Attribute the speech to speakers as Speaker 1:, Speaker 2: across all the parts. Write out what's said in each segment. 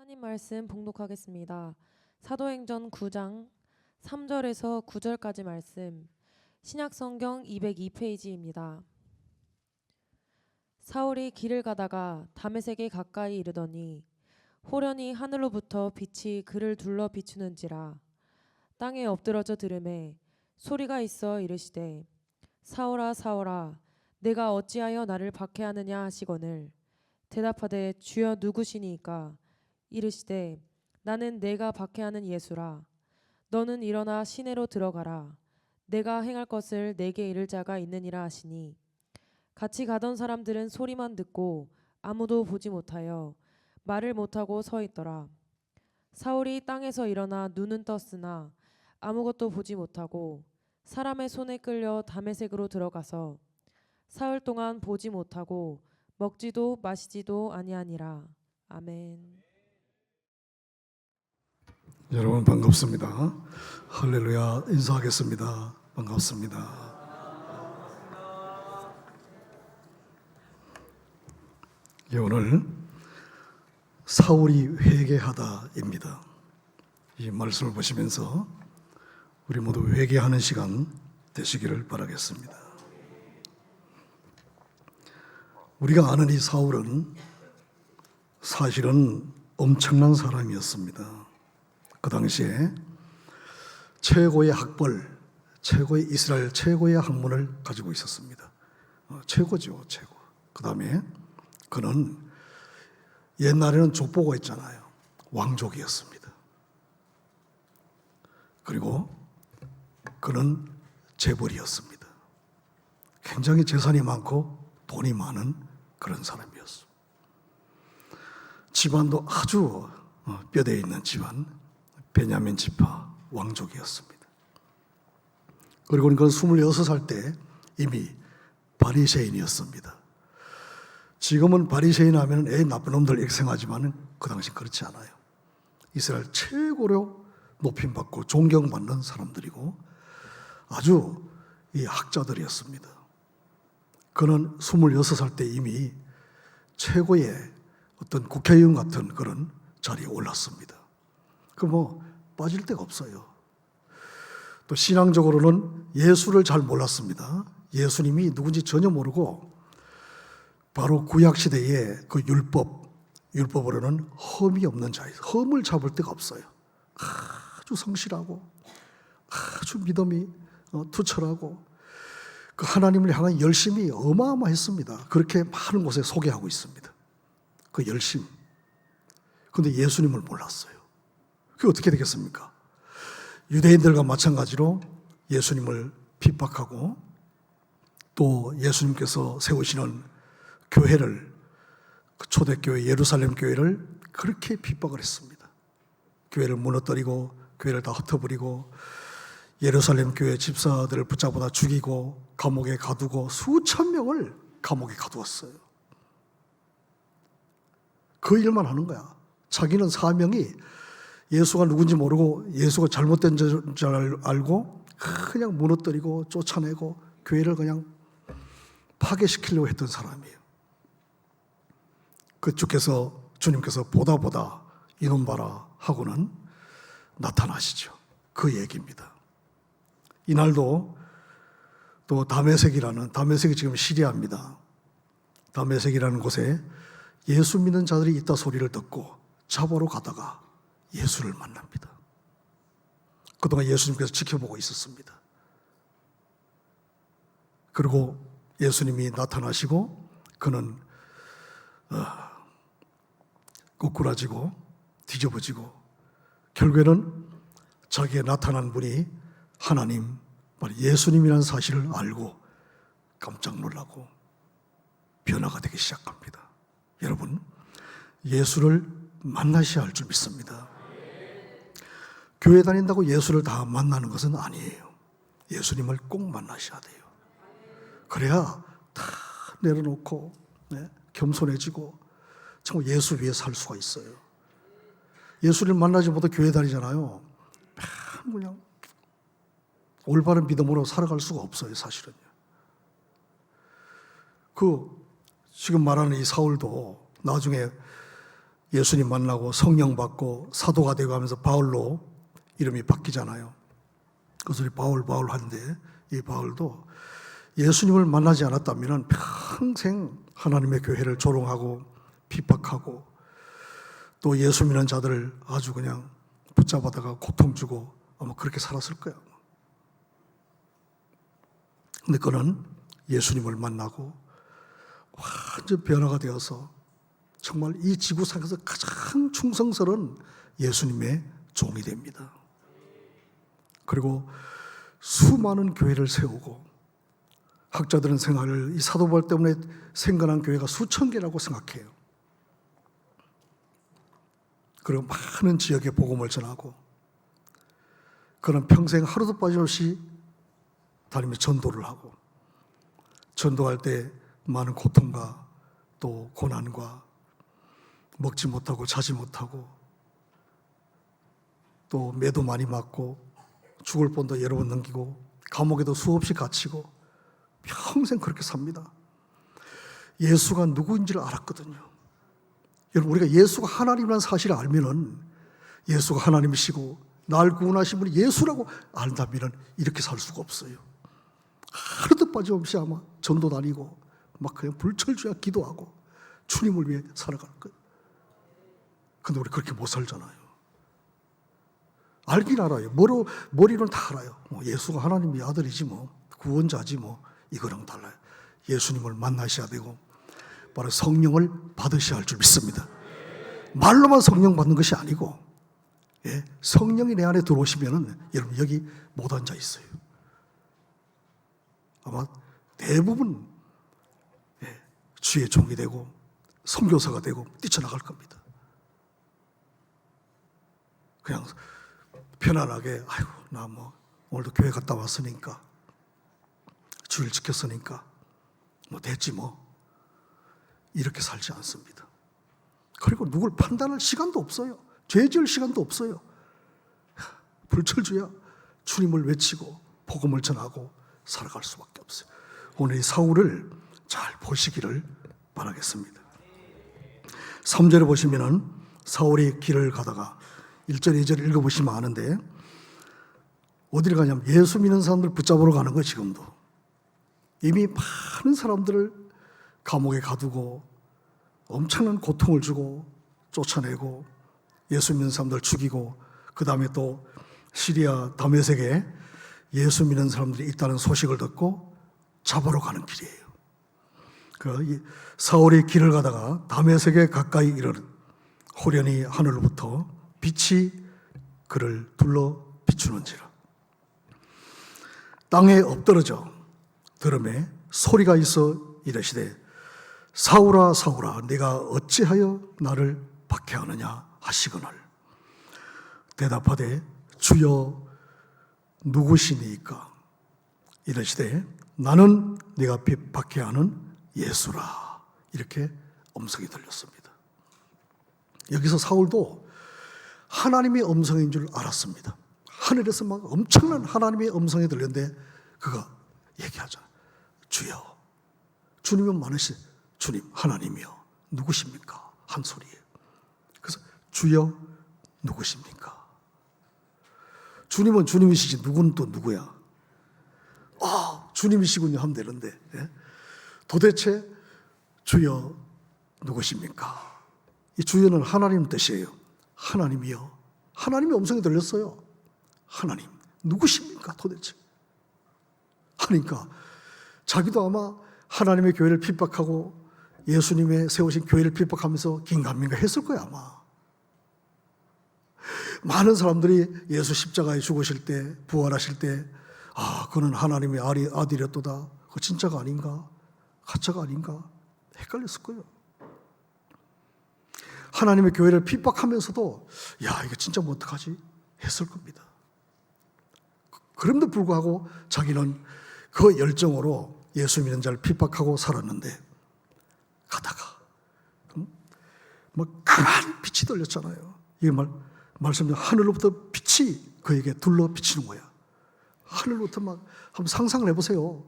Speaker 1: 하나님 말씀 봉독하겠습니다. 사도행전 9장 3절에서 9절까지 말씀, 신약성경 202페이지입니다. 사울이 길을 가다가 다메섹에 가까이 이르더니 호련히 하늘로부터 빛이 그를 둘러 비추는지라. 땅에 엎드러져 들으매 소리가 있어 이르시되 사울아 사울아 내가 어찌하여 나를 박해하느냐 하시거늘 대답하되 주여 누구시니이까. 이르시되 나는 내가 박해하는 예수라. 너는 일어나 시내로 들어가라. 내가 행할 것을 내게 이를 자가 있느니라 하시니 같이 가던 사람들은 소리만 듣고 아무도 보지 못하여 말을 못하고 서 있더라. 사울이 땅에서 일어나 눈은 떴으나 아무것도 보지 못하고 사람의 손에 끌려 다메섹으로 들어가서 사흘 동안 보지 못하고 먹지도 마시지도 아니하니라. 아멘.
Speaker 2: 여러분 반갑습니다. 할렐루야 인사하겠습니다. 반갑습니다. 오늘 사울이 회개하다입니다. 이 말씀을 보시면서 우리 모두 회개하는 시간 되시기를 바라겠습니다. 우리가 아는 이 사울은 사실은 엄청난 사람이었습니다. 그 당시에 최고의 학벌, 최고의 이스라엘 최고의 학문을 가지고 있었습니다. 최고죠, 최고. 그 다음에 그는 옛날에는 족보가 있잖아요. 왕족이었습니다. 그리고 그는 재벌이었습니다. 굉장히 재산이 많고 돈이 많은 그런 사람이었습니다. 집안도 아주 뼈대에 있는 집안, 베냐민 지파 왕족이었습니다. 그리고 그는 26살 때 이미 바리새인이었습니다. 지금은 바리새인 하면 나쁜 놈들 이렇게 생각하지만 그 당시 그렇지 않아요. 이스라엘 최고로 높임받고 존경받는 사람들이고 아주 이 학자들이었습니다. 그는 26살 때 이미 최고의 어떤 국회의원 같은 그런 자리에 올랐습니다. 그 빠질 데가 없어요. 또 신앙적으로는 예수를 잘 몰랐습니다. 예수님이 누군지 전혀 모르고 바로 구약 시대의 그 율법으로는 흠이 없는 자예요. 흠을 잡을 데가 없어요. 아주 성실하고 아주 믿음이 투철하고 그 하나님을 향한 열심이 어마어마했습니다. 그렇게 많은 곳에 소개하고 있습니다. 그 열심. 그런데 예수님을 몰랐어요. 그게 어떻게 되겠습니까? 유대인들과 마찬가지로 예수님을 핍박하고 또 예수님께서 세우시는 교회를, 그 초대교회 예루살렘 교회를 그렇게 핍박을 했습니다. 교회를 무너뜨리고 교회를 다 흩어버리고 예루살렘 교회 집사들을 붙잡아다 죽이고 감옥에 가두고 수천 명을 감옥에 가두었어요. 그 일만 하는 거야. 자기는 사명이 예수가 누군지 모르고 예수가 잘못된 줄 알고 그냥 무너뜨리고 쫓아내고 교회를 그냥 파괴시키려고 했던 사람이에요. 그 주님께서 보다 이놈 봐라 하고는 나타나시죠. 그 얘기입니다. 이날도 또 다메섹이 지금 시리아입니다. 다메섹이라는 곳에 예수 믿는 자들이 있다 소리를 듣고 잡으러 가다가 예수를 만납니다. 그동안 예수님께서 지켜보고 있었습니다. 그리고 예수님이 나타나시고 그는 꼬꾸라지고 뒤집어지고 결국에는 자기에 나타난 분이 하나님, 바로 예수님이라는 사실을 알고 깜짝 놀라고 변화가 되기 시작합니다. 여러분, 예수를 만나셔야 할 줄 믿습니다. 교회 다닌다고 예수를 다 만나는 것은 아니에요. 예수님을 꼭 만나셔야 돼요. 그래야 다 내려놓고 겸손해지고 정말 예수 위해 살 수가 있어요. 예수를 만나지 못해 교회 다니잖아요. 그냥 올바른 믿음으로 살아갈 수가 없어요, 사실은요. 지금 말하는 이 사울도 나중에 예수님 만나고 성령 받고 사도가 되고 하면서 바울로 이름이 바뀌잖아요. 그래서 우리 바울 하는데 이 바울도 예수님을 만나지 않았다면 평생 하나님의 교회를 조롱하고 비박하고 또 예수 믿는 자들을 아주 그냥 붙잡아다가 고통 주고 아마 그렇게 살았을 거야. 근데 그는 예수님을 만나고 완전 변화가 되어서 정말 이 지구상에서 가장 충성스러운 예수님의 종이 됩니다. 그리고 수많은 교회를 세우고 학자들은 생각을 이 사도 바울 때문에 생겨난 교회가 수천 개라고 생각해요. 그리고 많은 지역에 복음을 전하고 그는 평생 하루도 빠짐없이 다니며 전도를 하고 전도할 때 많은 고통과 또 고난과 먹지 못하고 자지 못하고 또 매도 많이 맞고 죽을 뻔도 여러 번 넘기고 감옥에도 수없이 갇히고 평생 그렇게 삽니다. 예수가 누구인지를 알았거든요. 여러분, 우리가 예수가 하나님이라는 사실을 알면은 예수가 하나님이시고 날 구원하신 분이 예수라고 안다면은 이렇게 살 수가 없어요. 하루도 빠짐없이 아마 전도 다니고 막 그냥 불철주야 기도하고 주님을 위해 살아갈 거예요. 근데 우리 그렇게 못 살잖아요. 알긴 알아요. 머리로는 다 알아요. 예수가 하나님의 아들이지 뭐 구원자지 뭐 이거랑 달라요. 예수님을 만나셔야 되고 바로 성령을 받으셔야 할 줄 믿습니다. 말로만 성령 받는 것이 아니고 성령이 내 안에 들어오시면은 여러분 여기 못 앉아 있어요. 아마 대부분 주의 종이 되고 선교사가 되고 뛰쳐나갈 겁니다. 그냥 편안하게 아이고 나 뭐 오늘도 교회 갔다 왔으니까 주일 지켰으니까 뭐 됐지 뭐 이렇게 살지 않습니다. 그리고 누굴 판단할 시간도 없어요. 죄 지을 시간도 없어요. 불철주야 주님을 외치고 복음을 전하고 살아갈 수밖에 없어요. 오늘 이 사울을 잘 보시기를 바라겠습니다. 3절에 보시면은 사울이 길을 가다가 1절, 2절 읽어보시면 아는데 어디를 가냐면 예수 믿는 사람들 붙잡으러 가는 거예요. 지금도 이미 많은 사람들을 감옥에 가두고 엄청난 고통을 주고 쫓아내고 예수 믿는 사람들 죽이고 그 다음에 또 시리아 다메섹에 예수 믿는 사람들이 있다는 소식을 듣고 잡으러 가는 길이에요. 그 사울이 길을 가다가 다메섹에 가까이 이르는 호련히 하늘로부터 빛이 그를 둘러 비추는지라. 땅에 엎드러져 들음에 소리가 있어 이르시되 사울아 사울아 네가 어찌하여 나를 박해하느냐 하시거늘 대답하되 주여 누구시니까 이르시되 나는 네가 박해하는 예수라. 이렇게 음성이 들렸습니다. 여기서 사울도 하나님의 음성인 줄 알았습니다. 하늘에서 막 엄청난 하나님의 음성이 들렸는데 그가 얘기하잖아요. 주여. 주님은 많으시 주님 하나님이여 누구십니까? 한 소리예요. 그래서 주여 누구십니까? 주님은 주님이시지 누구는 또 누구야? 주님이시군요 하면 되는데 도대체 주여 누구십니까? 이 주여는 하나님 뜻이에요. 하나님이여. 하나님의 음성이 들렸어요. 하나님 누구십니까 도대체? 하니까 자기도 아마 하나님의 교회를 핍박하고 예수님의 세우신 교회를 핍박하면서 긴가민가 했을 거야 아마. 많은 사람들이 예수 십자가에 죽으실 때 부활하실 때 그는 하나님의 아들이었도다. 그 진짜가 아닌가? 가짜가 아닌가? 헷갈렸을 거예요. 하나님의 교회를 핍박하면서도 야 이거 진짜 뭐 어떡하지? 했을 겁니다. 그럼에도 불구하고 자기는 그 열정으로 예수 믿는 자를 핍박하고 살았는데 가다가 뭐 강한 빛이 들렸잖아요. 이게 말씀드린 하늘로부터 빛이 그에게 둘러 비치는 거야. 하늘로부터 막 한번 상상을 해보세요.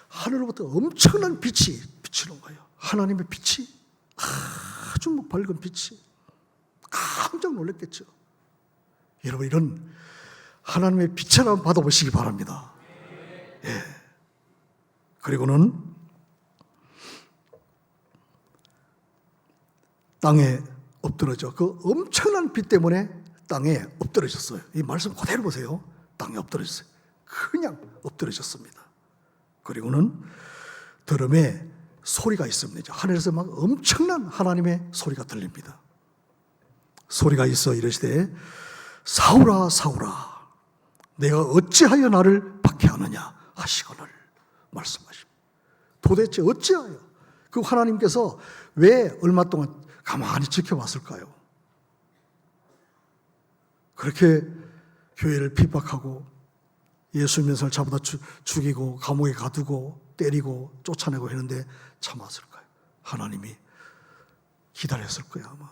Speaker 2: 하늘로부터 엄청난 빛이 비치는 거예요. 하나님의 빛이 아주 뭐 밝은 빛이 깜짝 놀랐겠죠. 여러분, 이런 하나님의 빛을 한번 받아보시기 바랍니다. 예. 그리고는 땅에 엎드러져, 그 엄청난 빛 때문에 땅에 엎드러졌어요. 이 말씀 그대로 보세요. 땅에 엎드러졌어요. 그냥 엎드러졌습니다. 그리고는 들음에 소리가 있습니다. 하늘에서 막 엄청난 하나님의 소리가 들립니다. 소리가 있어 이르시되 사울아 사울아 내가 어찌하여 나를 박해하느냐 하시거늘 말씀하십니다. 도대체 어찌하여 그 하나님께서 왜 얼마 동안 가만히 지켜봤을까요? 그렇게 교회를 핍박하고 예수 믿는 잡아다 죽이고 감옥에 가두고 때리고 쫓아내고 했는데 참았을까요? 하나님이 기다렸을 거예요 아마.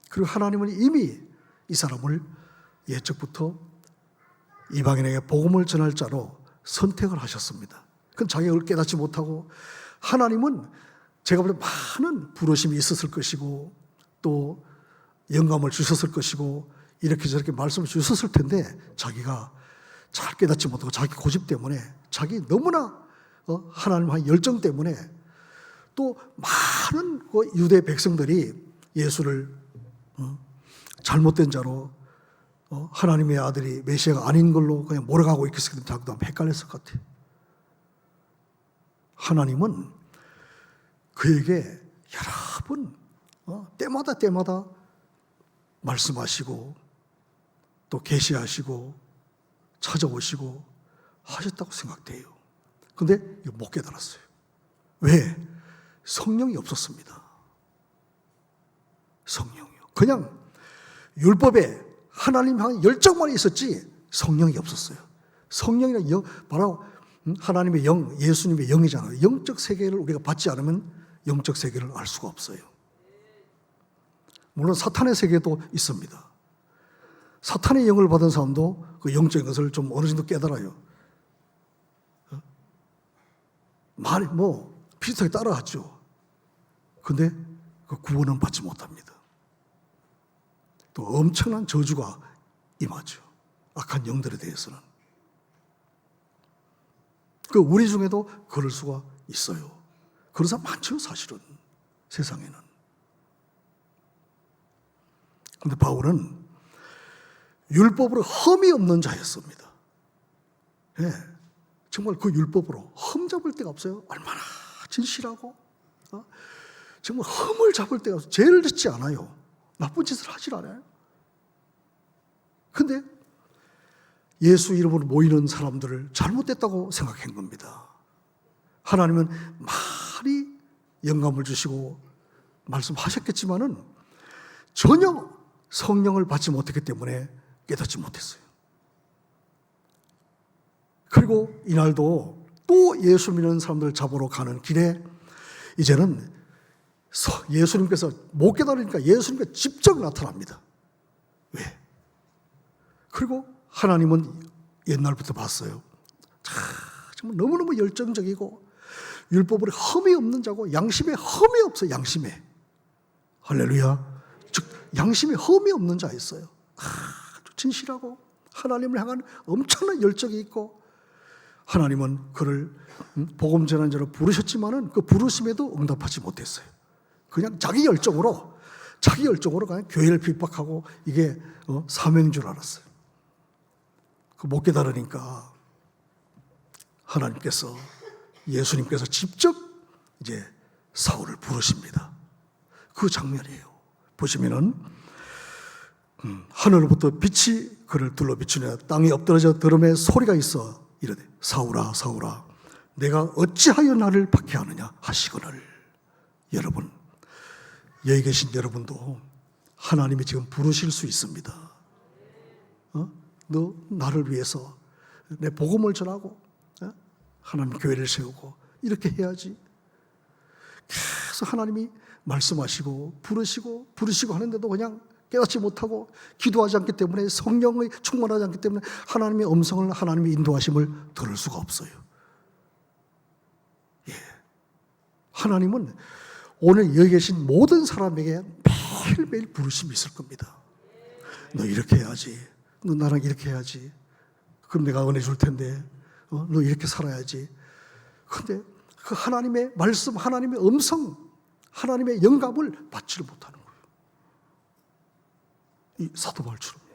Speaker 2: 그리고 하나님은 이미 이 사람을 예적부터 이방인에게 복음을 전할 자로 선택을 하셨습니다. 그건 자기가 깨닫지 못하고, 하나님은 제가 볼 때 많은 부르심이 있었을 것이고 또 영감을 주셨을 것이고 이렇게 저렇게 말씀을 주셨을 텐데 자기가 잘 깨닫지 못하고 자기 고집 때문에, 자기 너무나 하나님의 열정 때문에, 또 많은 유대 백성들이 예수를 잘못된 자로 하나님의 아들이 메시아가 아닌 걸로 그냥 몰아가고 있었기 때문에 자기도 헷갈렸을 것 같아요. 하나님은 그에게 여러 번 때마다 말씀하시고 또 계시하시고 찾아오시고 하셨다고 생각돼요. 그런데 못 깨달았어요. 왜? 성령이 없었습니다. 성령이요. 그냥 율법에 하나님 향한 열정만 있었지 성령이 없었어요. 성령이란 바로 하나님의 영, 예수님의 영이잖아요. 영적 세계를 우리가 받지 않으면 영적 세계를 알 수가 없어요. 물론 사탄의 세계도 있습니다. 사탄의 영을 받은 사람도 그 영적인 것을 좀 어느 정도 깨달아요. 말이 비슷하게 따라하죠. 근데 그 구원은 받지 못합니다. 또 엄청난 저주가 임하죠. 악한 영들에 대해서는. 그 우리 중에도 그럴 수가 있어요. 그런 사람 많죠, 사실은. 세상에는. 그런데 바울은 율법으로 흠이 없는 자였습니다. 예, 정말 그 율법으로 흠 잡을 데가 없어요. 얼마나 진실하고 정말 흠을 잡을 데가 없어요. 죄를 짓지 않아요. 나쁜 짓을 하질 않아요. 근데 예수 이름으로 모이는 사람들을 잘못됐다고 생각한 겁니다. 하나님은 많이 영감을 주시고 말씀하셨겠지만은 전혀 성령을 받지 못했기 때문에 깨닫지 못했어요. 그리고 이날도 또 예수 믿는 사람들 잡으러 가는 길에 이제는 예수님께서 못 깨달으니까 예수님께서 직접 나타납니다. 왜? 그리고 하나님은 옛날부터 봤어요. 정말 너무너무 열정적이고 율법으로 흠이 없는 자고 양심에 흠이 없어요. 양심에. 할렐루야. 즉 양심에 흠이 없는 자였어요. 아주 진실하고 하나님을 향한 엄청난 열정이 있고, 하나님은 그를 복음 전한 자로 부르셨지만은 그 부르심에도 응답하지 못했어요. 그냥 자기 열정으로 그냥 교회를 핍박하고 이게 사명인 줄 알았어요. 그 못 깨달으니까 하나님께서, 예수님께서 직접 이제 사울을 부르십니다. 그 장면이에요. 보시면은 하늘로부터 빛이 그를 둘러 비추며 땅에 엎드러져 들음에 소리가 있어 이르되 사울아 사울아 내가 어찌하여 나를 박해하느냐 하시거늘. 여러분, 여기 계신 여러분도 하나님이 지금 부르실 수 있습니다. 너 나를 위해서 내 복음을 전하고 하나님 교회를 세우고 이렇게 해야지. 계속 하나님이 말씀하시고 부르시고 하는데도 그냥 깨닫지 못하고 기도하지 않기 때문에, 성령의 충만하지 않기 때문에 하나님의 음성을, 하나님의 인도하심을 들을 수가 없어요. 예. 하나님은 오늘 여기 계신 모든 사람에게 매일매일 부르심이 있을 겁니다. 너 이렇게 해야지. 너 나랑 이렇게 해야지. 그럼 내가 은혜 줄 텐데. 너 이렇게 살아야지. 근데 그 하나님의 말씀, 하나님의 음성, 하나님의 영감을 받지를 못하는 거예요. 이 사도 바울처럼요.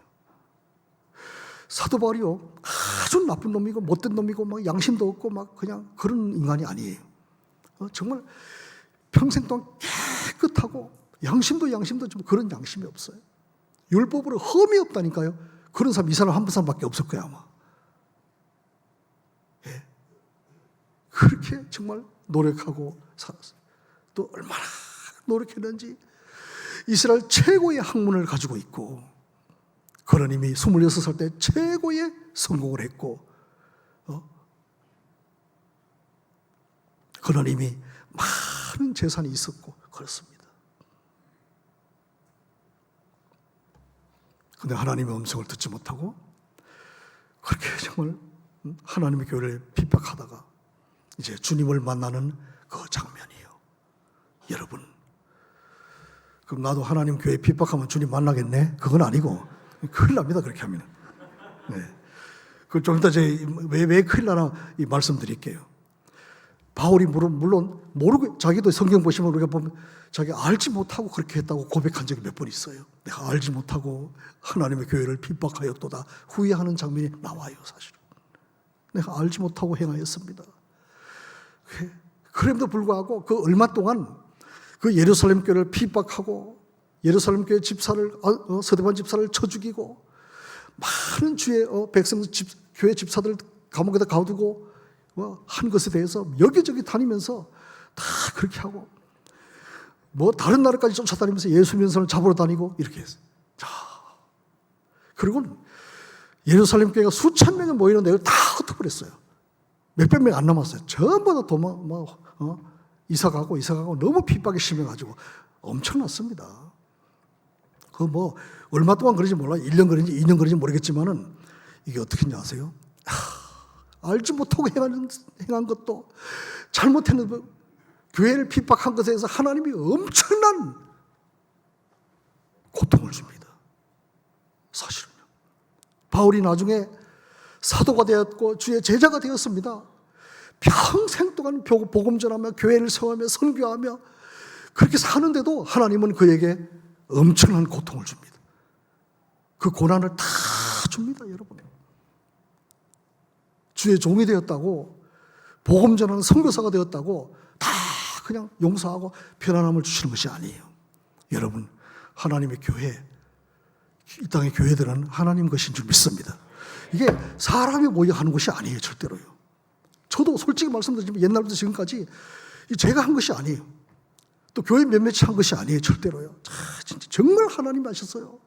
Speaker 2: 사도 바울이요, 아주 나쁜 놈이고 못된 놈이고 막 양심도 없고 막 그냥 그런 인간이 아니에요. 정말 평생 동안 깨끗하고 양심도 좀 그런 양심이 없어요. 율법으로 흠이 없다니까요. 그런 사람 이 사람 한 사람밖에 없을 거야 아마. 예. 그렇게 정말 노력하고 살았어요. 또 얼마나 노력했는지 이스라엘 최고의 학문을 가지고 있고 그런 이미 26살 때 최고의 성공을 했고 그런 이미 많은 재산이 있었고 그렇습니다. 그런데 하나님의 음성을 듣지 못하고 그렇게 정말 하나님의 교회를 핍박하다가 이제 주님을 만나는 그 장면이에요. 여러분, 그럼 나도 하나님 교회 핍박하면 주님 만나겠네? 그건 아니고 큰일 납니다. 그렇게 하면. 네. 그 좀 이따 왜 큰일 나나 말씀드릴게요. 바울이 물론 모르고 자기도 성경 보시면 우리가 보면 자기 알지 못하고 그렇게 했다고 고백한 적이 몇 번 있어요. 내가 알지 못하고 하나님의 교회를 핍박하였도다 후회하는 장면이 나와요. 사실은 내가 알지 못하고 행하였습니다. 그럼에도 불구하고 그 얼마 동안 그 예루살렘 교회를 핍박하고 예루살렘 교회 집사를 스데반 집사를 쳐 죽이고 많은 주의 백성 교회 집사들 감옥에다 가두고 한 것에 대해서 여기저기 다니면서 다 그렇게 하고 뭐 다른 나라까지 쫓아다니면서 예수 믿는 사람을 잡으러 다니고 이렇게 했어요. 자, 그리고 예루살렘 교회가 수천 명이 모이는 데를 다 흩어버렸어요. 몇백 명 안 남았어요. 전부 다 이사가고 너무 핍박이 심해가지고 엄청났습니다. 그 뭐 얼마 동안 그런지 몰라요. 1년 그런지 2년 그런지 모르겠지만은 이게 어떻게 했냐 아세요? 알지 못하고 행한 것도 잘못했는데 교회를 핍박한 것에 대해서 하나님이 엄청난 고통을 줍니다. 사실은요. 바울이 나중에 사도가 되었고 주의 제자가 되었습니다. 평생 동안 복음 전하며 교회를 세우며 선교하며 그렇게 사는데도 하나님은 그에게 엄청난 고통을 줍니다. 그 고난을 다 줍니다, 여러분. 주의 종이 되었다고 복음 전하는 선교사가 되었다고 다 그냥 용서하고 편안함을 주시는 것이 아니에요. 여러분, 하나님의 교회, 이 땅의 교회들은 하나님 것인 줄 믿습니다. 이게 사람이 모여 하는 것이 아니에요, 절대로요. 저도 솔직히 말씀드리지만 옛날부터 지금까지 제가 한 것이 아니에요. 또 교회 몇몇이 한 것이 아니에요, 절대로요. 진짜 정말 하나님이 하셨어요.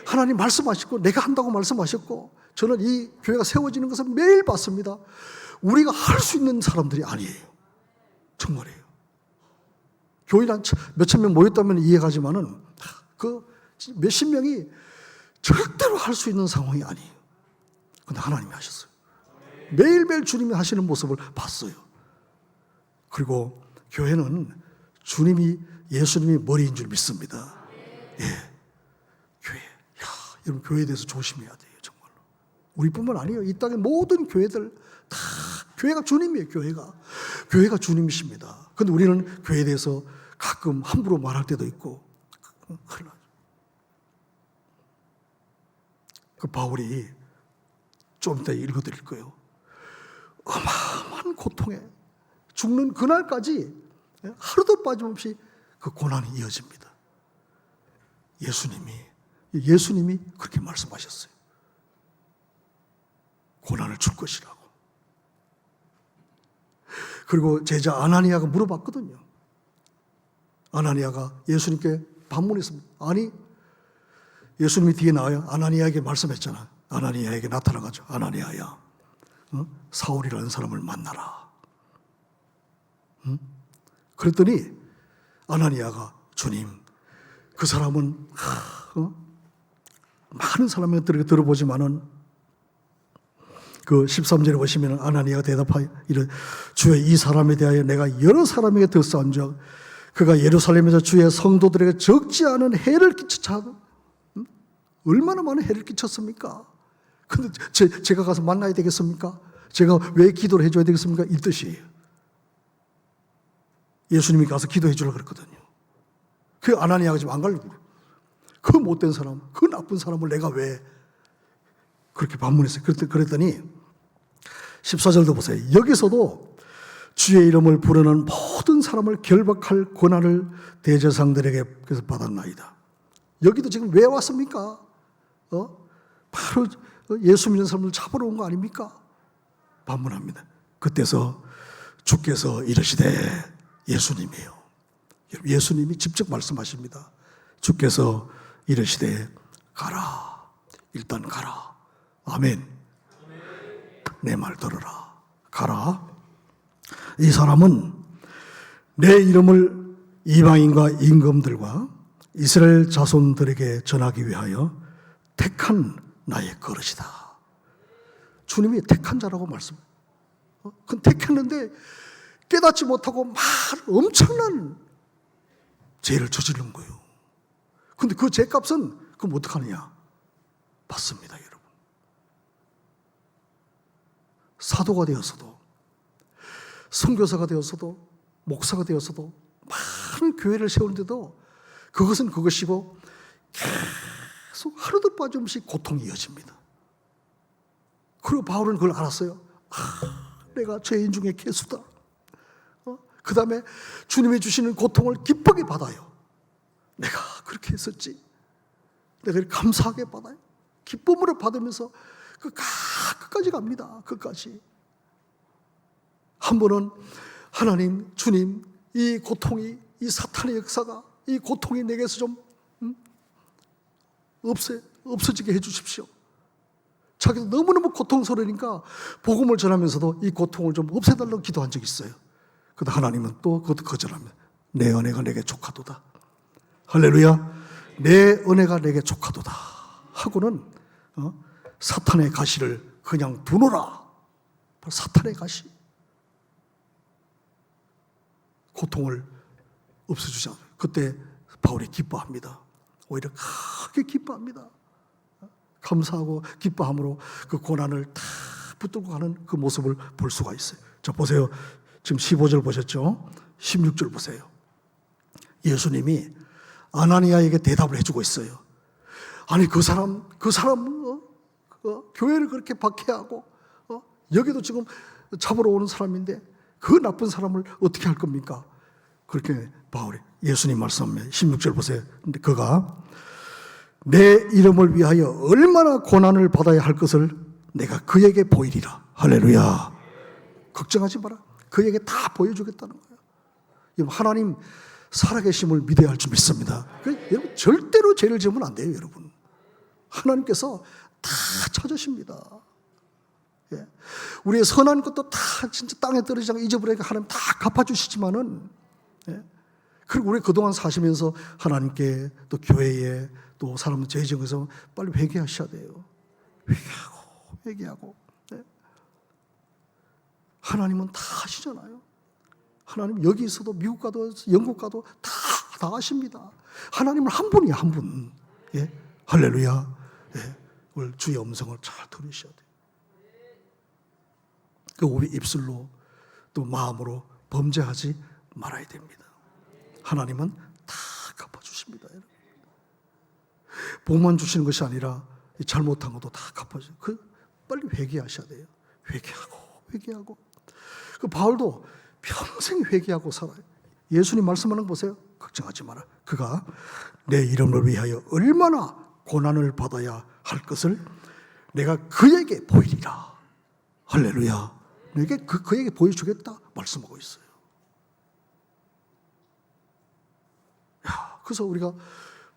Speaker 2: 하나님 말씀하셨고 내가 한다고 말씀하셨고 저는 이 교회가 세워지는 것을 매일 봤습니다. 우리가 할 수 있는 사람들이 아니에요. 정말이에요. 교인 한 몇천 명 모였다면 이해가지만은 그 몇십 명이 절대로 할 수 있는 상황이 아니에요. 근데 하나님이 하셨어요. 매일매일 주님이 하시는 모습을 봤어요. 그리고 교회는 예수님이 머리인 줄 믿습니다. 예. 교회. 여러분, 교회에 대해서 조심해야 돼요, 정말로. 우리뿐만 아니에요. 이 땅의 모든 교회들 다 교회가 주님이에요, 교회가 주님이십니다. 근데 우리는 교회에 대해서 가끔 함부로 말할 때도 있고, 큰일 나죠. 그 바울이 좀 이따 읽어드릴 거예요. 어마어마한 고통에 죽는 그날까지 하루도 빠짐없이 그 고난이 이어집니다. 예수님이 그렇게 말씀하셨어요. 고난을 줄 것이라고. 그리고 제자 아나니아가 물어봤거든요. 아나니아가 예수님께 반문했습니다. 아니, 예수님이 뒤에 나와요. 아나니아에게 말씀했잖아. 아나니아에게 나타나가지고 아나니아야, 사울이라는 사람을 만나라. 그랬더니 아나니아가 주님, 그 사람은 많은 사람에게 들어보지만은 그 13절에 보시면 아나니아가 대답하여 이르 주여 이 사람에 대하여 내가 여러 사람에게 들었사온즉 그가 예루살렘에서 주의 성도들에게 적지 않은 해를 끼쳤자, 얼마나 많은 해를 끼쳤습니까? 근데 제가 가서 만나야 되겠습니까? 제가 왜 기도를 해줘야 되겠습니까? 이 뜻이에요. 예수님이 가서 기도해 주려고 그랬거든요. 그 아나니아가 지금 안 가려고 그래요. 그 못된 사람, 그 나쁜 사람을 내가 왜 그렇게 반문했어요. 그랬더니 14절도 보세요. 여기서도 주의 이름을 부르는 모든 사람을 결박할 권한을 대제사장들에게 받았나이다. 여기도 지금 왜 왔습니까? 바로 예수 믿는 사람을 잡으러 온 거 아닙니까? 반문합니다. 그때서 주께서 이르시되, 예수님이에요. 예수님이 직접 말씀하십니다. 주께서 이르시되 가라. 일단 가라. 아멘. 내 말 들어라. 가라. 이 사람은 내 이름을 이방인과 임금들과 이스라엘 자손들에게 전하기 위하여 택한 나의 거릇이다. 주님이 택한 자라고 말씀해요. 그건 택했는데 깨닫지 못하고 엄청난 죄를 저지른 거예요. 근데 그 죄값은 그럼 어떡하느냐? 받습니다, 여러분. 사도가 되었어도, 선교사가 되었어도, 목사가 되었어도, 많은 교회를 세우는데도 그것은 그것이고 계속 하루도 빠짐없이 고통이 이어집니다. 그리고 바울은 그걸 알았어요. 내가 죄인 중에 괴수다. 그 다음에 주님이 주시는 고통을 기쁘게 받아요. 내가 그렇게 했었지. 내가 감사하게 받아요. 기쁨으로 받으면서 끝까지 갑니다. 끝까지. 한 번은 하나님, 주님, 이 고통이, 이 사탄의 역사가, 이 고통이 내게서 좀 없어지게 해주십시오. 자기도 너무너무 고통스러우니까 복음을 전하면서도 이 고통을 좀 없애달라고 기도한 적이 있어요. 그런데 하나님은 또 그것도 거절합니다. 내 은혜가 내게 족하도다. 할렐루야. 내 은혜가 내게 족하도다 하고는 사탄의 가시를 그냥 두노라. 사탄의 가시. 고통을 없애주자. 그때 바울이 기뻐합니다. 오히려 크게 기뻐합니다. 감사하고 기뻐함으로 그 고난을 다 붙들고 가는 그 모습을 볼 수가 있어요. 자, 보세요. 지금 15절 보셨죠? 16절 보세요. 예수님이 아나니아에게 대답을 해주고 있어요. 아니, 그 사람 교회를 그렇게 박해하고 여기도 지금 잡으러 오는 사람인데 그 나쁜 사람을 어떻게 할 겁니까? 그렇게 바울이 예수님 말씀합니다. 16절 보세요. 근데 그가 내 이름을 위하여 얼마나 고난을 받아야 할 것을 내가 그에게 보이리라. 할렐루야. 걱정하지 마라. 그에게 다 보여주겠다는 거예요. 여러분, 하나님 살아계심을 믿어야 할 줄 믿습니다. 여러분, 절대로 죄를 지으면 안 돼요, 여러분. 하나님께서 다 찾으십니다. 예. 우리의 선한 것도 다 진짜 땅에 떨어지지 않고 잊어버리니까 하나님 다 갚아주시지만은, 예. 그리고 우리 그동안 사시면서 하나님께 또 교회에 또 사람들 죄 지은 것에서 빨리 회개하셔야 돼요. 회개하고. 예. 하나님은 다 하시잖아요. 하나님 여기 있어도 미국 가도 영국 가도 다 아십니다. 하나님은 한 분이야, 한 분. 예? 할렐루야. 예. 오늘 주의 음성을 잘 들으셔야 돼요. 그 우리 입술로 또 마음으로 범죄하지 말아야 됩니다. 하나님은 다 갚아주십니다. 복만 주시는 것이 아니라 잘못한 것도 다 갚아주세요. 빨리 회개하셔야 돼요. 회개하고. 그 바울도 평생 회개하고 살아요. 예수님 말씀하는 거 보세요. 걱정하지 마라. 그가 내 이름을 위하여 얼마나 고난을 받아야 할 것을 내가 그에게 보이리라. 할렐루야. 내게 그에게 보여주겠다 말씀하고 있어요. 그래서 우리가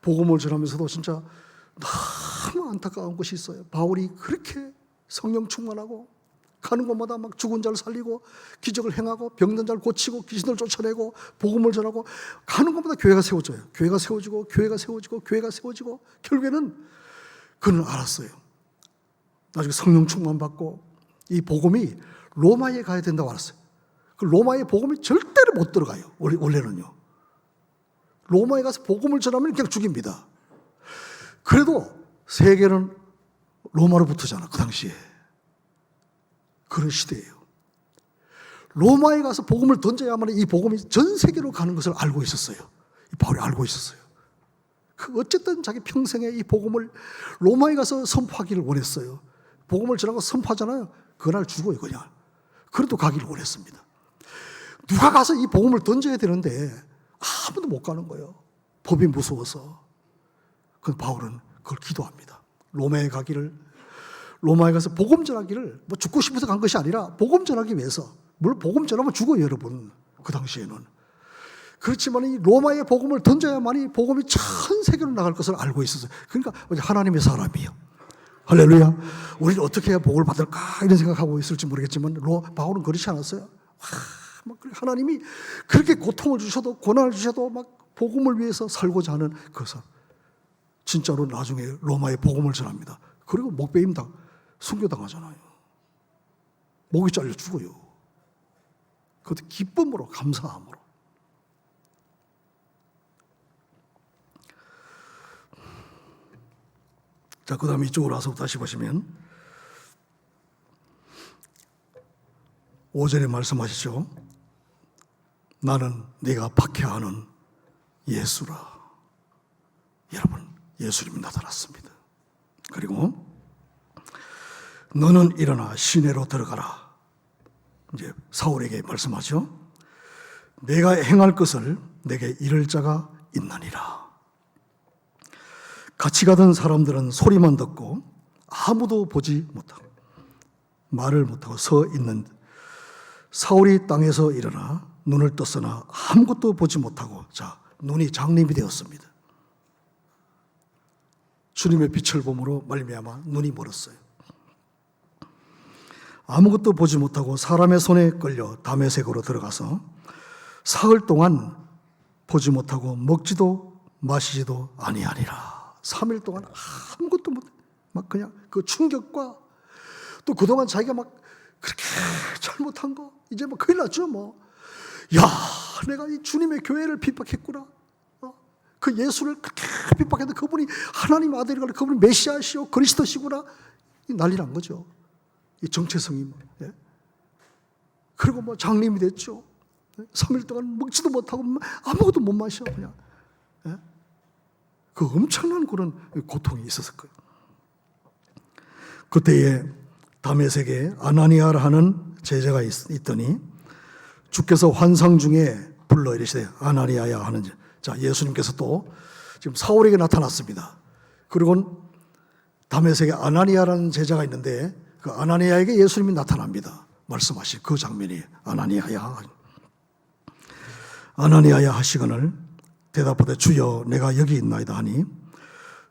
Speaker 2: 복음을 전하면서도 진짜 너무 안타까운 것이 있어요. 바울이 그렇게 성령 충만하고 가는 곳마다 막 죽은 자를 살리고 기적을 행하고 병든 자를 고치고 귀신을 쫓아내고 복음을 전하고 가는 곳마다 교회가 세워져요. 교회가 세워지고 결국에는 그는 알았어요. 나중에 성령 충만 받고 이 복음이 로마에 가야 된다고 알았어요. 그 로마의 복음이 절대로 못 들어가요. 원래는요. 로마에 가서 복음을 전하면 그냥 죽입니다. 그래도 세계는 로마로 붙었잖아, 그 당시에. 그런 시대예요. 로마에 가서 복음을 던져야만 이 복음이 전 세계로 가는 것을 알고 있었어요. 이 바울이 알고 있었어요. 어쨌든 자기 평생에 이 복음을 로마에 가서 선포하기를 원했어요. 복음을 전하고 선포하잖아요. 그날 죽어요, 그냥. 그래도 가기를 원했습니다. 누가 가서 이 복음을 던져야 되는데 아무도 못 가는 거예요. 법이 무서워서. 그 바울은 그걸 기도합니다. 로마에 가서 복음 전하기를 뭐 죽고 싶어서 간 것이 아니라 복음 전하기 위해서. 물론 복음 전하면 죽어요, 여러분. 그 당시에는. 그렇지만 이 로마의 복음을 던져야만이 복음이 전 세계로 나갈 것을 알고 있었어요. 그러니까 하나님의 사람이에요. 할렐루야. 우리는 어떻게 해야 복을 받을까 이런 생각하고 있을지 모르겠지만 바울은 그렇지 않았어요. 하나님이 그렇게 고통을 주셔도 고난을 주셔도 막 복음을 위해서 살고자 하는 그 사람. 진짜로 나중에 로마의 복음을 전합니다. 그리고 목베임 순교당하잖아요. 목이 잘려 죽어요. 그것도 기쁨으로 감사함으로. 자, 그 다음에 이쪽으로 와서 다시 보시면 5절에 말씀하시죠. 나는 네가 박해하는 예수라. 여러분, 예수님이 나타났습니다. 그리고 너는 일어나 시내로 들어가라. 이제 사울에게 말씀하죠. 내가 행할 것을 내게 이를 자가 있나니라. 같이 가던 사람들은 소리만 듣고 아무도 보지 못하고 말을 못하고 서 있는 사울이 땅에서 일어나 눈을 떴으나 아무것도 보지 못하고 자, 눈이 장님이 되었습니다. 주님의 빛을 봄으로 말미암아 눈이 멀었어요. 아무것도 보지 못하고 사람의 손에 끌려 다메섹으로 들어가서 사흘 동안 보지 못하고 먹지도 마시지도 아니하니라. 3일 동안 아무것도 못, 막 그냥 그 충격과 또 그동안 자기가 막 그렇게 잘못한 거 이제 뭐 큰일 났죠 뭐. 야, 내가 이 주님의 교회를 핍박했구나. 그 예수를 그렇게 핍박했는데 그분이 하나님 아들이고 그분이 메시아시오 그리스도시구나. 난리 난 거죠. 이 정체성이. 예? 그리고 뭐 장님이 됐죠. 3일 동안 먹지도 못하고 아무것도 못 마셔 그냥. 예? 그 엄청난 그런 고통이 있었을 거예요. 그때에 다메섹에 아나니아라 하는 제자가 있더니 주께서 환상 중에 불러 이르시되 아나니아야 하는 자, 예수님께서 또 지금 사울에게 나타났습니다. 그리고 다메섹에 아나니아라는 제자가 있는데 그 아나니아에게 예수님이 나타납니다. 말씀하신 그 장면이 아나니아야 하시거늘 대답하되 주여 내가 여기 있나이다 하니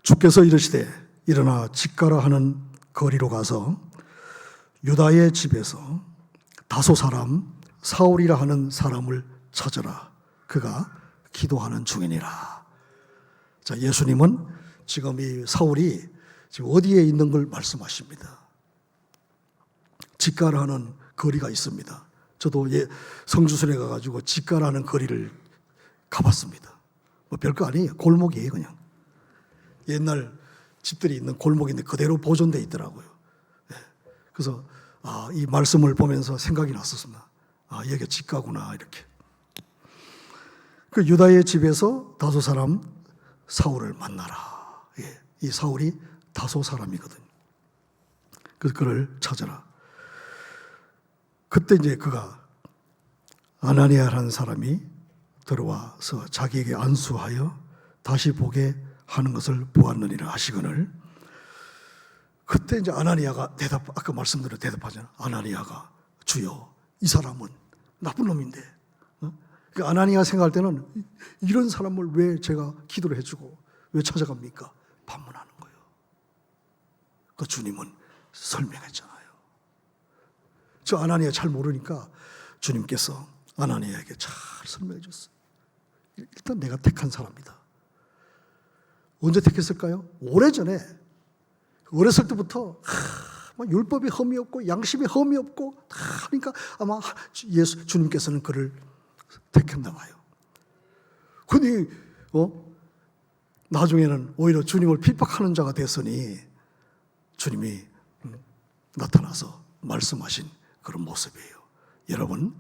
Speaker 2: 주께서 이르시되 일어나 집가라 하는 거리로 가서 유다의 집에서 다소 사람 사울이라 하는 사람을 찾으라. 그가 기도하는 중이니라. 자, 예수님은 지금 이 사울이 지금 어디에 있는 걸 말씀하십니다. 집가라 하는 거리가 있습니다. 저도 성주순에 가가지고 집가라 하는 거리를 가봤습니다. 뭐 별거 아니에요. 골목이에요, 그냥. 옛날 집들이 있는 골목인데 그대로 보존되어 있더라고요. 네. 그래서 이 말씀을 보면서 생각이 났었습니다. 여기가 집가구나 이렇게. 그 유다의 집에서 다소 사람 사울을 만나라. 예. 이 사울이 다소 사람이거든요. 그래서 그를 찾아라. 그때 이제 그가 아나니아라는 사람이 들어와서 자기에게 안수하여 다시 보게 하는 것을 보았느니라 하시거늘 그때 이제 아나니아가 아까 말씀드린 대답하잖아. 아나니아가 주여 이 사람은 나쁜 놈인데 그 아나니아 생각할 때는 이런 사람을 왜 제가 기도를 해주고 왜 찾아갑니까? 반문하는 거예요. 그 주님은 설명했잖아요. 저 아나니아 잘 모르니까 주님께서 아나니아에게 잘 설명해 줬어요. 일단 내가 택한 사람이다. 언제 택했을까요? 오래전에 어렸을 때부터 막 율법이 흠이 없고 양심이 흠이 없고 하니까 아마 주님께서는 그를 택했나 봐요. 근데 나중에는 오히려 주님을 핍박하는 자가 됐으니 주님이 나타나서 말씀하신 그런 모습이에요. 여러분,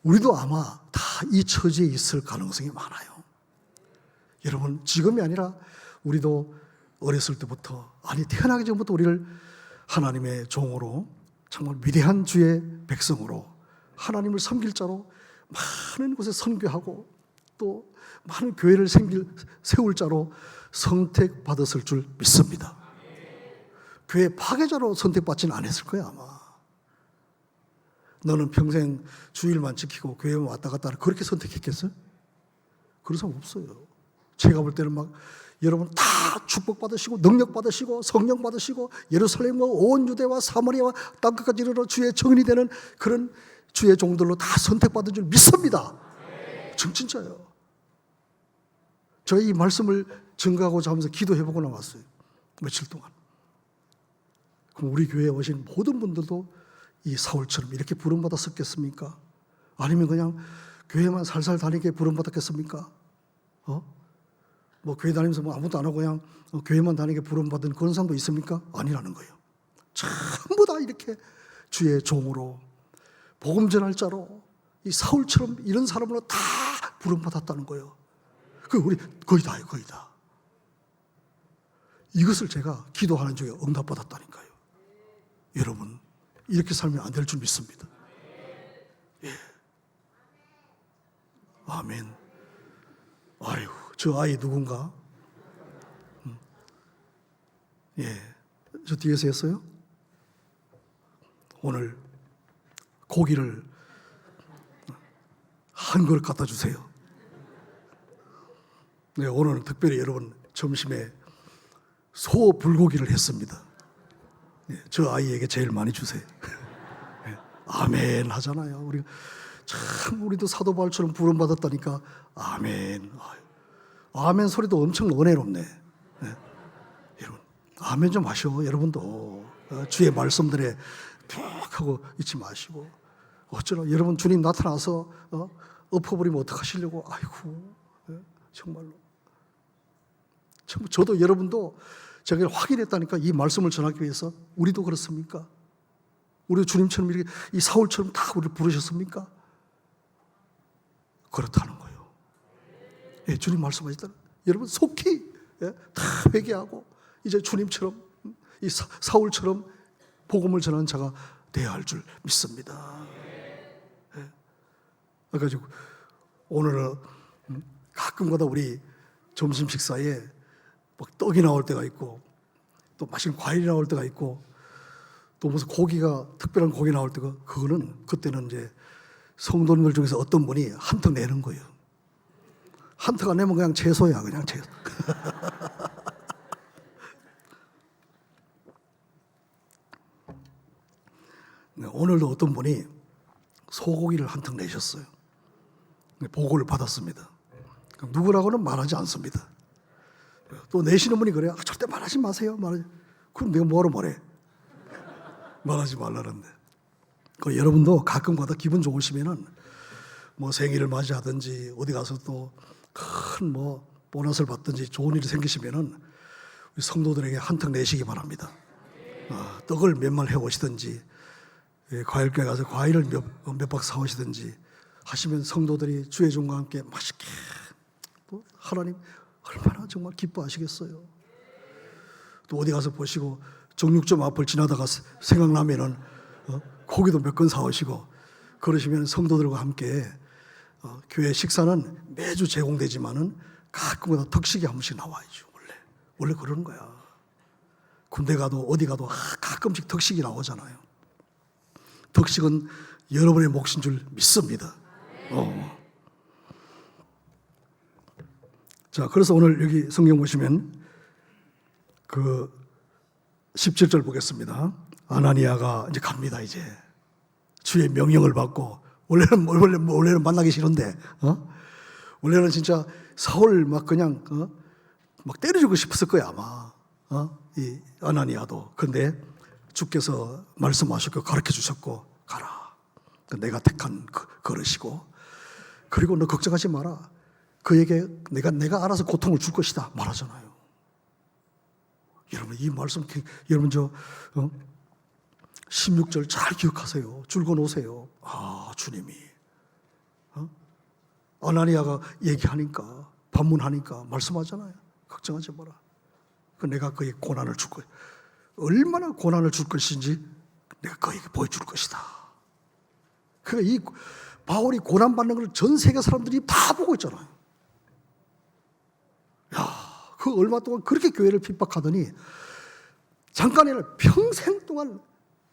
Speaker 2: 우리도 아마 다 이 처지에 있을 가능성이 많아요. 여러분, 지금이 아니라 우리도 어렸을 때부터, 아니 태어나기 전부터 우리를 하나님의 종으로, 정말 위대한 주의 백성으로, 하나님을 섬길 자로 많은 곳에 선교하고 또 많은 교회를 세울 자로 선택받았을 줄 믿습니다. 교회 파괴자로 선택받지는 않았을 거야 아마. 너는 평생 주일만 지키고 교회만 왔다 갔다 하라, 그렇게 선택했겠어요? 그런 사람 없어요. 제가 볼 때는 막 여러분 다 축복받으시고 능력받으시고 성령 받으시고 예루살렘과 온 유대와 사마리아와 땅끝까지 이르러 주의 정인이 되는 그런 주의 종들로 다 선택받은 줄 믿습니다. 진짜예요. 제가 이 말씀을 증거하고자 하면서 기도해보고 나왔어요. 며칠 동안. 그럼 우리 교회에 오신 모든 분들도 이 사울처럼 이렇게 부름받았었겠습니까? 아니면 그냥 교회만 살살 다니게 부름받았겠습니까? 뭐 교회 다니면서 뭐 아무것도 안 하고 그냥 교회만 다니게 부름받은 그런 사람도 있습니까? 아니라는 거예요. 전부 다 이렇게 주의 종으로 복음 전할 자로 이 사울처럼 이런 사람으로 다 부름받았다는 거예요. 그 우리 거의 다예요, 거의 다. 이것을 제가 기도하는 중에 응답받았다니까요. 여러분, 이렇게 살면 안 될 줄 믿습니다. 예. 아멘. 아유, 저 아이 누군가? 예, 저 뒤에서 했어요. 오늘 고기를 한 그릇 갖다 주세요. 네, 오늘은 특별히 여러분 점심에 소 불고기를 했습니다. 네, 저 아이에게 제일 많이 주세요. 네, 아멘 하잖아요. 우리 참 우리도 사도 바울처럼 부름받았다니까 아멘. 아멘 소리도 엄청 은혜롭네. 네, 여러분 아멘 좀 하셔. 여러분도 주의 말씀들에 푹 하고 있지 마시고 어쩌나 여러분 주님 나타나서 엎어버리면 어떡하시려고. 아이고 정말로 저도 여러분도 제가 확인했다니까. 이 말씀을 전하기 위해서. 우리도 그렇습니까? 우리 주님처럼 이렇게 이 사울처럼 다 우리를 부르셨습니까? 그렇다는 거예요. 예, 주님 말씀하시잖아요. 여러분 속히 다 회개하고 이제 주님처럼 이 사울처럼 복음을 전하는 자가 되어야 할 줄 믿습니다. 예. 그래가지고 오늘은 가끔가다 우리 점심 식사에 막 떡이 나올 때가 있고 또 맛있는 과일이 나올 때가 있고 또 무슨 고기가 특별한 고기 나올 때가, 그때는 이제 성도님들 중에서 어떤 분이 한턱 내는 거예요. 한턱 안 내면 그냥 채소야, 그냥 채소. 네, 오늘도 어떤 분이 소고기를 한턱 내셨어요. 보고를 받았습니다. 누구라고는 말하지 않습니다. 또 내시는 분이 그래요. 절대 말하지 마세요. 그럼 내가 뭐하러 말해? 말하지 말라는데. 여러분도 가끔가다 기분 좋으시면은 뭐 생일을 맞이하든지 어디 가서 또 큰 뭐 보너스를 받든지 좋은 일이 생기시면은 우리 성도들에게 한턱 내시기 바랍니다. 떡을 몇 말 해오시든지 과일가게 가서 과일을 몇 박 사오시든지 하시면 성도들이 주의 종과 함께 맛있게 또 하나님 얼마나 정말 기뻐하시겠어요. 또 어디 가서 보시고 정육점 앞을 지나다가 생각나면은 고기도 몇 건 사오시고 그러시면 성도들과 함께 교회 식사는 매주 제공되지만은 가끔가다 특식이 한 번씩 나와야죠. 원래 그러는 거야. 군대 가도 어디 가도 가끔씩 특식이 나오잖아요. 특식은 여러분의 몫인 줄 믿습니다. 자, 그래서 오늘 여기 성경 보시면 그 17절 보겠습니다. 아나니아가 이제 갑니다. 이제 주의 명령을 받고 원래는 만나기 싫은데 원래는 진짜 사울 막 그냥 막 때려주고 싶었을 거야 아마 이 아나니아도. 근데 주께서 말씀하셨고 가르쳐 주셨고 가라. 내가 택한 그릇이고 그리고 너 걱정하지 마라. 그에게 내가 알아서 고통을 줄 것이다 말하잖아요. 여러분 이 말씀 여러분 16절 잘 기억하세요. 줄거 놓으세요. 주님이 아나니아가 얘기하니까 반문하니까 말씀하잖아요. 걱정하지 마라. 내가 그에게 고난을 줄 거야. 얼마나 고난을 줄 것인지 내가 그에게 보여줄 것이다. 그러니까 이 바울이 고난받는 걸 전 세계 사람들이 다 보고 있잖아요. 그 얼마 동안 그렇게 교회를 핍박하더니 잠깐이 아니라 평생 동안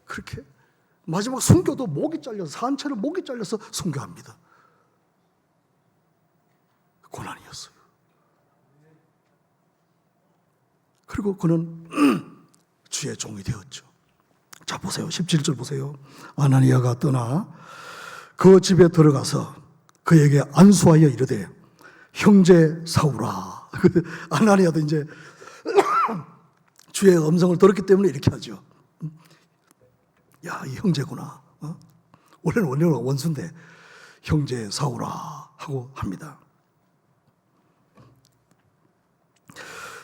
Speaker 2: 그렇게 마지막 순교도 목이 잘려서 산채로 목이 잘려서 순교합니다. 고난이었어요. 그리고 그는 주의 종이 되었죠. 자 보세요. 17절 보세요. 아나니아가 떠나 그 집에 들어가서 그에게 안수하여 이르되 형제 사울아. 아나니아도 이제 주의 음성을 들었기 때문에 이렇게 하죠. 야, 이 형제구나. 원래는 원수인데 형제 사울아 하고 합니다.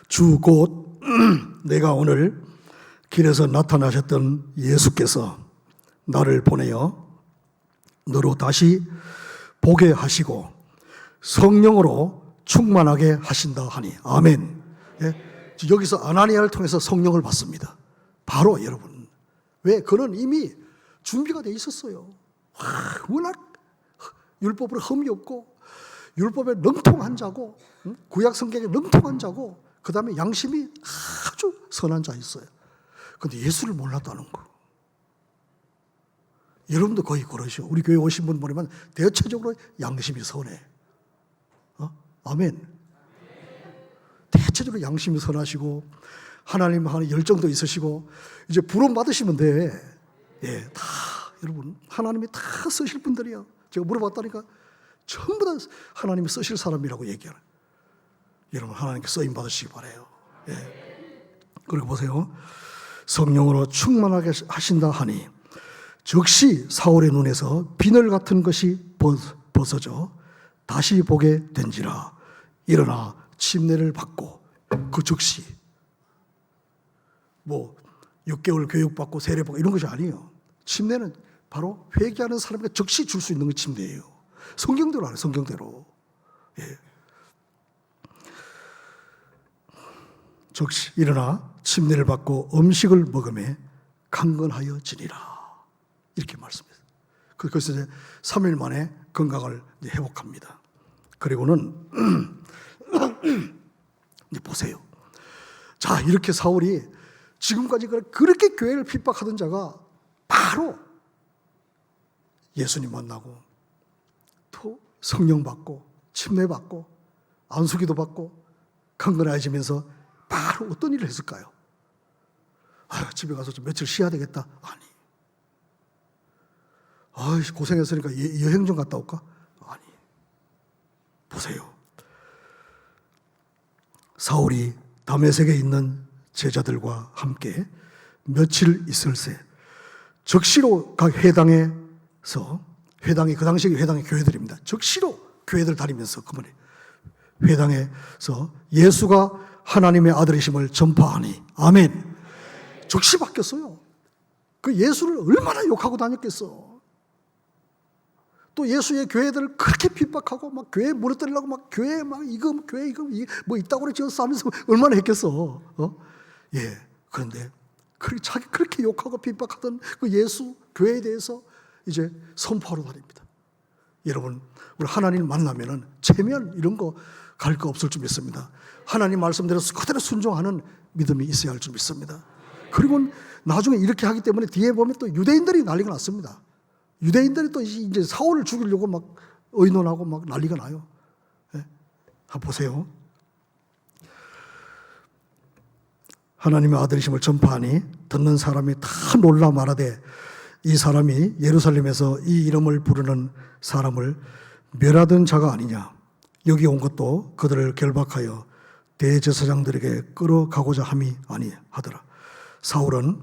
Speaker 2: 주 곧 내가 오늘 길에서 나타나셨던 예수께서 나를 보내어 너로 다시 보게 하시고 성령으로 충만하게 하신다 하니 아멘. 예? 여기서 아나니아를 통해서 성령을 받습니다. 바로 여러분. 왜? 그는 이미 준비가 돼 있었어요. 워낙 율법으로 흠이 없고 율법에 능통한 자고 구약 성경에 능통한 자고 그 다음에 양심이 아주 선한 자였어요. 그런데 예수를 몰랐다는 거. 여러분도 거의 그러시오. 우리 교회 오신 분 보면 대체적으로 양심이 선해. 아멘. 대체적으로 양심이 선하시고 하나님 하는 열정도 있으시고 이제 부름 받으시면 돼. 예, 다 여러분 하나님이 다 쓰실 분들이야. 제가 물어봤다니까 전부 다 하나님이 쓰실 사람이라고 얘기하는. 여러분 하나님께 쓰임 받으시기 바라요. 예. 그리고 보세요. 성령으로 충만하게 하신다 하니 즉시 사울의 눈에서 비늘 같은 것이 벗어져 다시 보게 된지라. 일어나 침례를 받고 그 즉시 6개월 교육받고 세례받고 이런 것이 아니에요. 침례는 바로 회개하는 사람에게 즉시 줄 수 있는 게 침례예요. 성경대로 하는 성경대로. 예. 즉시 일어나 침례를 받고 음식을 먹음에 강건하여 지니라. 이렇게 말씀했어요. 그래서 이제 3일 만에 건강을 이제 회복합니다. 그리고는 이제 보세요. 자, 이렇게 사울이 지금까지 그렇게 교회를 핍박하던 자가 바로 예수님 만나고 또 성령 받고 침례 받고 안수기도 받고 강건해지면서 바로 어떤 일을 했을까요? 집에 가서 좀 며칠 쉬어야 되겠다. 아니. 고생했으니까 여행 좀 갔다 올까? 아니. 보세요. 사울이 다메섹에 있는 제자들과 함께 며칠 있을새 즉시로 각 회당에서 회당이 그 당시 회당의 교회들입니다. 즉시로 교회들 다니면서 그분이 회당에서 예수가 하나님의 아들이심을 전파하니 아멘. 즉시 바뀌었어요. 그 예수를 얼마나 욕하고 다녔겠어. 또 예수의 교회들을 그렇게 핍박하고 막 교회 무너뜨리려고 막 교회 막 교회 뭐 이따구로 지어서 하면서 얼마나 했겠어. 예. 그런데 그렇게 욕하고 핍박하던 그 예수 교회에 대해서 이제 선포하러 다닙니다. 여러분, 우리 하나님 만나면은 체면 이런 거 갈 거 없을 줄 믿습니다. 하나님 말씀대로 그대로 순종하는 믿음이 있어야 할 줄 믿습니다. 그리고 나중에 이렇게 하기 때문에 뒤에 보면 또 유대인들이 난리가 났습니다. 유대인들이 또 이제 사울을 죽이려고 막 의논하고 막 난리가 나요. 예? 한번 보세요. 하나님의 아들이심을 전파하니 듣는 사람이 다 놀라 말하되 이 사람이 예루살렘에서 이 이름을 부르는 사람을 멸하던 자가 아니냐. 여기 온 것도 그들을 결박하여 대제사장들에게 끌어가고자 함이 아니하더라. 사울은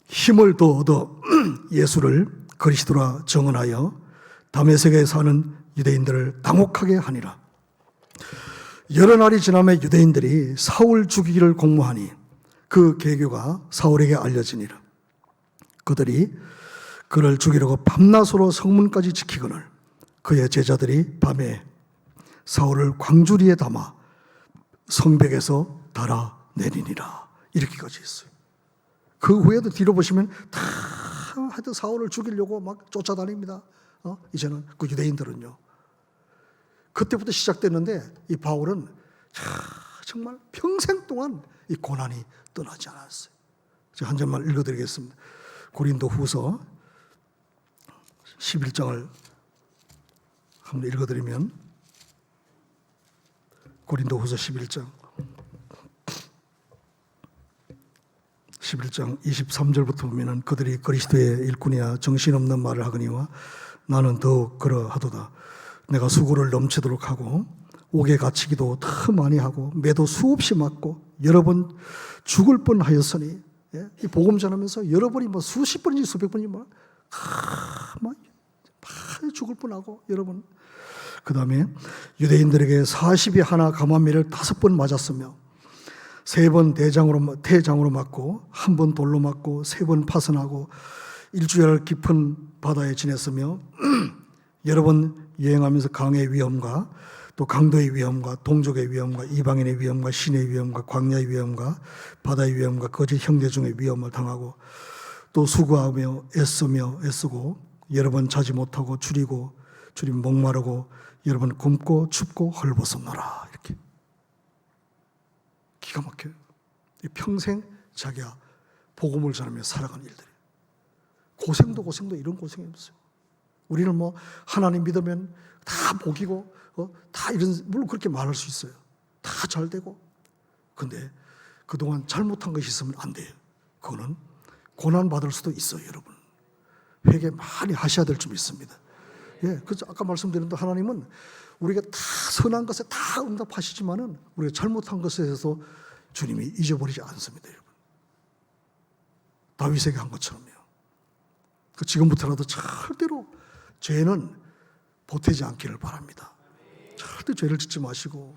Speaker 2: 힘을 더 얻어 예수를 그리스도라 정언하여 다메섹에 사는 유대인들을 당혹하게 하니라. 여러 날이 지나며 유대인들이 사울 죽이기를 공모하니 그 계교가 사울에게 알려지니라. 그들이 그를 죽이려고 밤낮으로 성문까지 지키거늘 그의 제자들이 밤에 사울을 광주리에 담아 성벽에서 달아내리니라. 이렇게까지 했어요. 그 후에도 뒤로 보시면 다 하여튼 사울을 죽이려고 막 쫓아다닙니다. 이제는 그 유대인들은요. 그때부터 시작됐는데 이 바울은 정말 평생 동안 이 고난이 떠나지 않았어요. 제가 한 절만 읽어드리겠습니다. 고린도 후서 11장을 한번 읽어드리면, 고린도 후서 11장 23절부터 보면은 그들이 그리스도의 일꾼이야 정신없는 말을 하거니와 나는 더욱 그러하도다. 내가 수고를 넘치도록 하고 옥에 갇히기도 더 많이 하고 매도 수없이 맞고 여러 번 죽을 뻔하였으니, 이 복음 전하면서 여러 번이 뭐 수십 번인지 수백 번인지 막 죽을 뻔하고 여러 번. 그 다음에 유대인들에게 40이 하나 감암미를 5번 맞았으며 3번 태장으로 맞고 1번 돌로 맞고 3번 파선하고 일주일 깊은 바다에 지냈으며 여러 번 여행하면서 강의 위험과 또 강도의 위험과 동족의 위험과 이방인의 위험과 신의 위험과 광야의 위험과 바다의 위험과 거짓 형제 중의 위험을 당하고 또 수고하며 애쓰고 여러 번 자지 못하고 줄이면 목마르고 여러 번 굶고 춥고 헐벗었노라. 이렇게 기가 막혀요. 평생 자기가 복음을 전하며 살아간 일들이 고생도 이런 고생이 없어요. 우리는 뭐 하나님 믿으면 다 복이고 다 이런, 물론 그렇게 말할 수 있어요. 다 잘 되고. 근데 그동안 잘못한 것이 있으면 안 돼요. 그거는 고난 받을 수도 있어요, 여러분. 회개 많이 하셔야 될 줄 믿습니다. 그래서 아까 말씀드린 대로 하나님은 우리가 다 선한 것에 다 응답하시지만은 우리가 잘못한 것에 대해서 주님이 잊어버리지 않습니다, 여러분. 다윗에게 한 것처럼요. 지금부터라도 절대로 죄는 보태지 않기를 바랍니다. 절대 죄를 짓지 마시고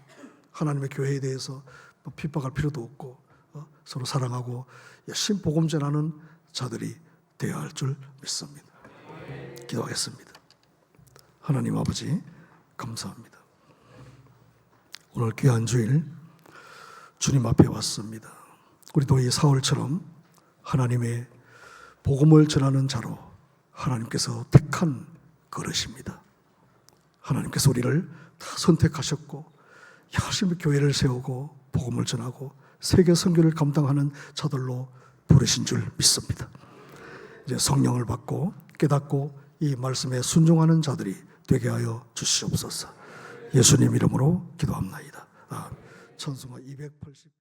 Speaker 2: 하나님의 교회에 대해서 핍박할 필요도 없고 서로 사랑하고 열심히 복음 전하는 자들이 되어야 할 줄 믿습니다. 기도하겠습니다. 하나님 아버지 감사합니다. 오늘 귀한 주일 주님 앞에 왔습니다. 우리도 이 사울처럼 하나님의 복음을 전하는 자로 하나님께서 택한 그릇입니다. 하나님께서 우리를 다 선택하셨고 열심히 교회를 세우고 복음을 전하고 세계 선교를 감당하는 자들로 부르신 줄 믿습니다. 이제 성령을 받고 깨닫고 이 말씀에 순종하는 자들이 되게 하여 주시옵소서. 예수님 이름으로 기도합나이다. 찬송가 280